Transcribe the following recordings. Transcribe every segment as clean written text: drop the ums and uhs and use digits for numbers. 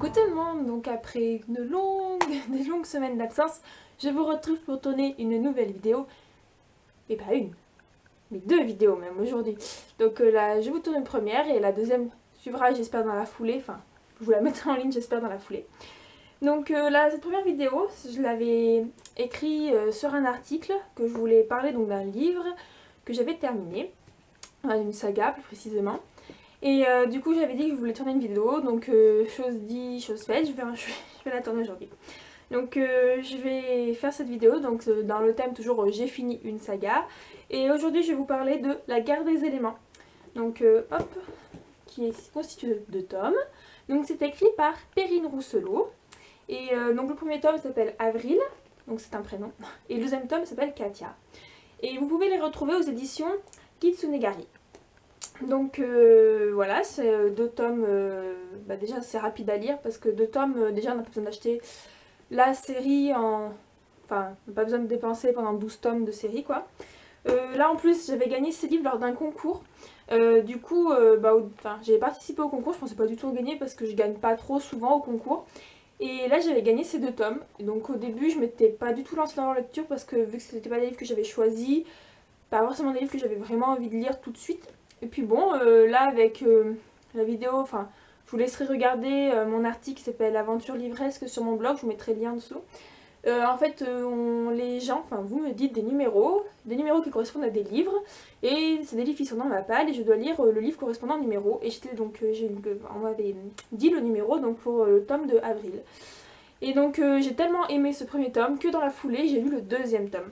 Coucou tout le monde, donc après des longues semaines d'absence, je vous retrouve pour tourner une nouvelle vidéo. Et pas une, mais deux vidéos même aujourd'hui. Donc là, je vous tourne une première et la deuxième suivra, j'espère, dans la foulée. Enfin, je vous la mettrai en ligne, j'espère, dans la foulée. Donc là, cette première vidéo, je l'avais écrit sur un article que je voulais parler donc d'un livre que j'avais terminé, d'une saga plus précisément. Et du coup j'avais dit que je voulais tourner une vidéo, donc chose dit, chose faite, je vais la tourner aujourd'hui. Donc je vais faire cette vidéo donc dans le thème toujours j'ai fini une saga. Et aujourd'hui je vais vous parler de La Guerre des éléments. Donc hop, qui est constitué de tomes. Donc c'est écrit par Perrine Rousselot. Et donc le premier tome s'appelle Avril, donc c'est un prénom. Et le deuxième tome s'appelle Katia. Et vous pouvez les retrouver aux éditions Kitsunegari. Donc voilà, c'est deux tomes, déjà c'est rapide à lire parce que deux tomes, déjà on n'a pas besoin d'acheter la série en... Enfin, on n'a pas besoin de dépenser pendant 12 tomes de série quoi. Là en plus j'avais gagné ces livres lors d'un concours, du coup j'avais participé au concours, je pensais pas du tout gagner parce que je gagne pas trop souvent au concours. Et là j'avais gagné ces deux tomes, et donc au début je m'étais pas du tout lancée dans la lecture parce que vu que c'était pas des livres que j'avais choisis, pas forcément des livres que j'avais vraiment envie de lire tout de suite. Et puis bon, là avec la vidéo, enfin je vous laisserai regarder mon article qui s'appelle Aventure livresque sur mon blog, je vous mettrai le lien en dessous. En fait, les gens, enfin vous me dites des numéros qui correspondent à des livres, et c'est des livres qui sont dans ma palle et je dois lire le livre correspondant au numéro. Et j'étais donc, on m'avait dit le numéro donc pour le tome de Avril. Et donc j'ai tellement aimé ce premier tome que dans la foulée j'ai lu le deuxième tome.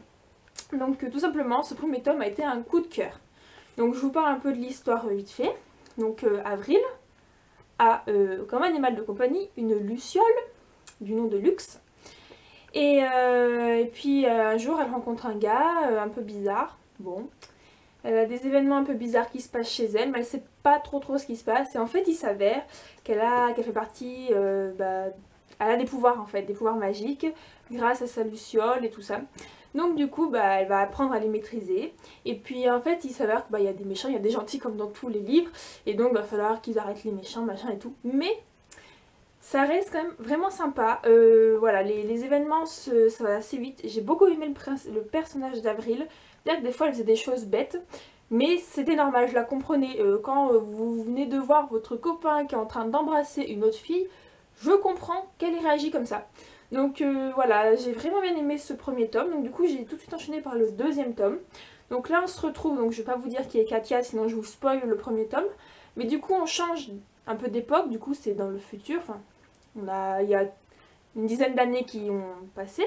Donc tout simplement, ce premier tome a été un coup de cœur. Donc je vous parle un peu de l'histoire vite fait. Donc Avril a comme animal de compagnie une luciole du nom de Lux. Et puis un jour elle rencontre un gars un peu bizarre. Bon, elle a des événements un peu bizarres qui se passent chez elle, mais elle sait pas trop ce qui se passe. Et en fait il s'avère qu'elle fait partie... elle a des pouvoirs en fait, des pouvoirs magiques grâce à sa luciole et tout ça. Donc du coup elle va apprendre à les maîtriser. Et puis en fait il s'avère qu'il y a des méchants, il y a des gentils comme dans tous les livres. Et donc il va falloir qu'ils arrêtent les méchants, machin et tout. Mais ça reste quand même vraiment sympa. Voilà, les événements ça va assez vite. J'ai beaucoup aimé le personnage d'Avril. C'est-à-dire que des fois elle faisait des choses bêtes. Mais c'était normal, je la comprenais. Quand vous venez de voir votre copain qui est en train d'embrasser une autre fille, je comprends qu'elle ait réagi comme ça. Donc voilà, j'ai vraiment bien aimé ce premier tome, donc du coup j'ai tout de suite enchaîné par le deuxième tome. Donc là on se retrouve, donc je vais pas vous dire qui est Katia sinon je vous spoil le premier tome. Mais du coup on change un peu d'époque, du coup c'est dans le futur, enfin il y a une dizaine d'années qui ont passé.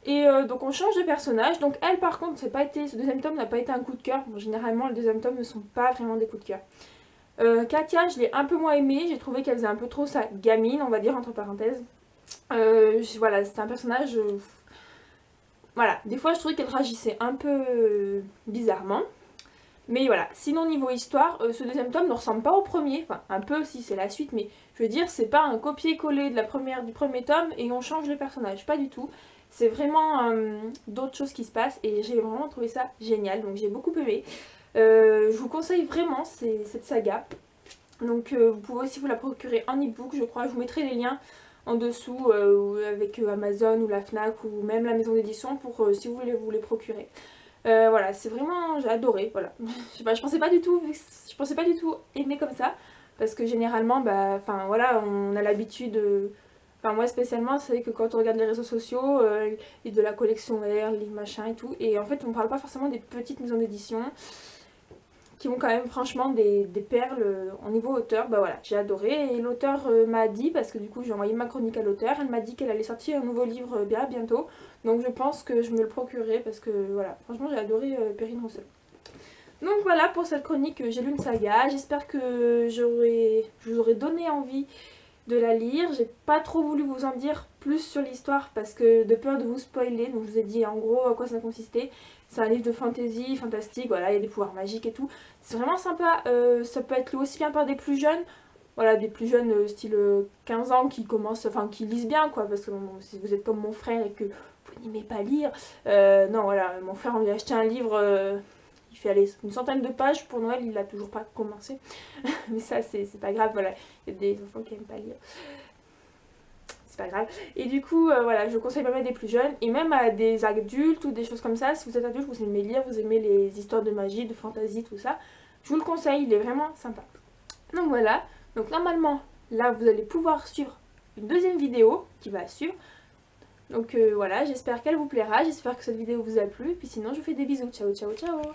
Et donc on change de personnage, donc elle par contre ce deuxième tome n'a pas été un coup de cœur. Bon, généralement les deuxièmes tomes ne sont pas vraiment des coups de cœur. Katia je l'ai un peu moins aimée, j'ai trouvé qu'elle faisait un peu trop sa gamine on va dire entre parenthèses. Voilà, c'était un personnage... voilà, des fois je trouvais qu'elle réagissait un peu bizarrement. Mais voilà, sinon niveau histoire, ce deuxième tome ne ressemble pas au premier. Enfin, un peu si c'est la suite, mais je veux dire, c'est pas un copier-coller du premier tome et on change les personnages, pas du tout. C'est vraiment d'autres choses qui se passent et j'ai vraiment trouvé ça génial, donc j'ai beaucoup aimé. Je vous conseille vraiment cette saga. Donc vous pouvez aussi vous la procurer en e-book, je crois, je vous mettrai les liens en dessous avec Amazon ou la Fnac ou même la maison d'édition pour si vous voulez vous les procurer. Voilà, c'est vraiment, j'ai adoré, voilà. Je sais pas, je pensais pas du tout aimer comme ça parce que généralement, enfin voilà, on a l'habitude, enfin moi spécialement, c'est que quand on regarde les réseaux sociaux, et de la collection R, les machins et tout, et en fait on parle pas forcément des petites maisons d'édition qui ont quand même franchement des perles en niveau auteur. Bah voilà, j'ai adoré et l'auteur m'a dit, parce que du coup j'ai envoyé ma chronique à l'auteur, elle m'a dit qu'elle allait sortir un nouveau livre bien bientôt, donc je pense que je me le procurerai parce que voilà, franchement j'ai adoré Perrine Rousselot. Donc voilà pour cette chronique, j'ai lu une saga, j'espère que je vous aurai donné envie de la lire. J'ai pas trop voulu vous en dire plus sur l'histoire parce que de peur de vous spoiler, donc je vous ai dit en gros à quoi ça consistait. C'est un livre de fantasy, fantastique, voilà, il y a des pouvoirs magiques et tout. C'est vraiment sympa, ça peut être lu aussi bien par des plus jeunes, voilà, des plus jeunes style 15 ans qui commencent, enfin qui lisent bien quoi, parce que bon, si vous êtes comme mon frère et que vous n'aimez pas lire, non voilà, mon frère on lui a acheté un livre, il fait aller une centaine de pages pour Noël, il l'a toujours pas commencé, mais ça c'est pas grave, voilà, il y a des enfants qui n'aiment pas lire. c'est pas grave. Et du coup, voilà, je conseille même à des plus jeunes et même à des adultes ou des choses comme ça. Si vous êtes adulte, vous aimez lire, vous aimez les histoires de magie, de fantasy, tout ça, je vous le conseille, il est vraiment sympa. Donc voilà, donc normalement, là, vous allez pouvoir suivre une deuxième vidéo qui va suivre. Donc voilà, j'espère qu'elle vous plaira, j'espère que cette vidéo vous a plu. Puis sinon, je vous fais des bisous. Ciao, ciao, ciao!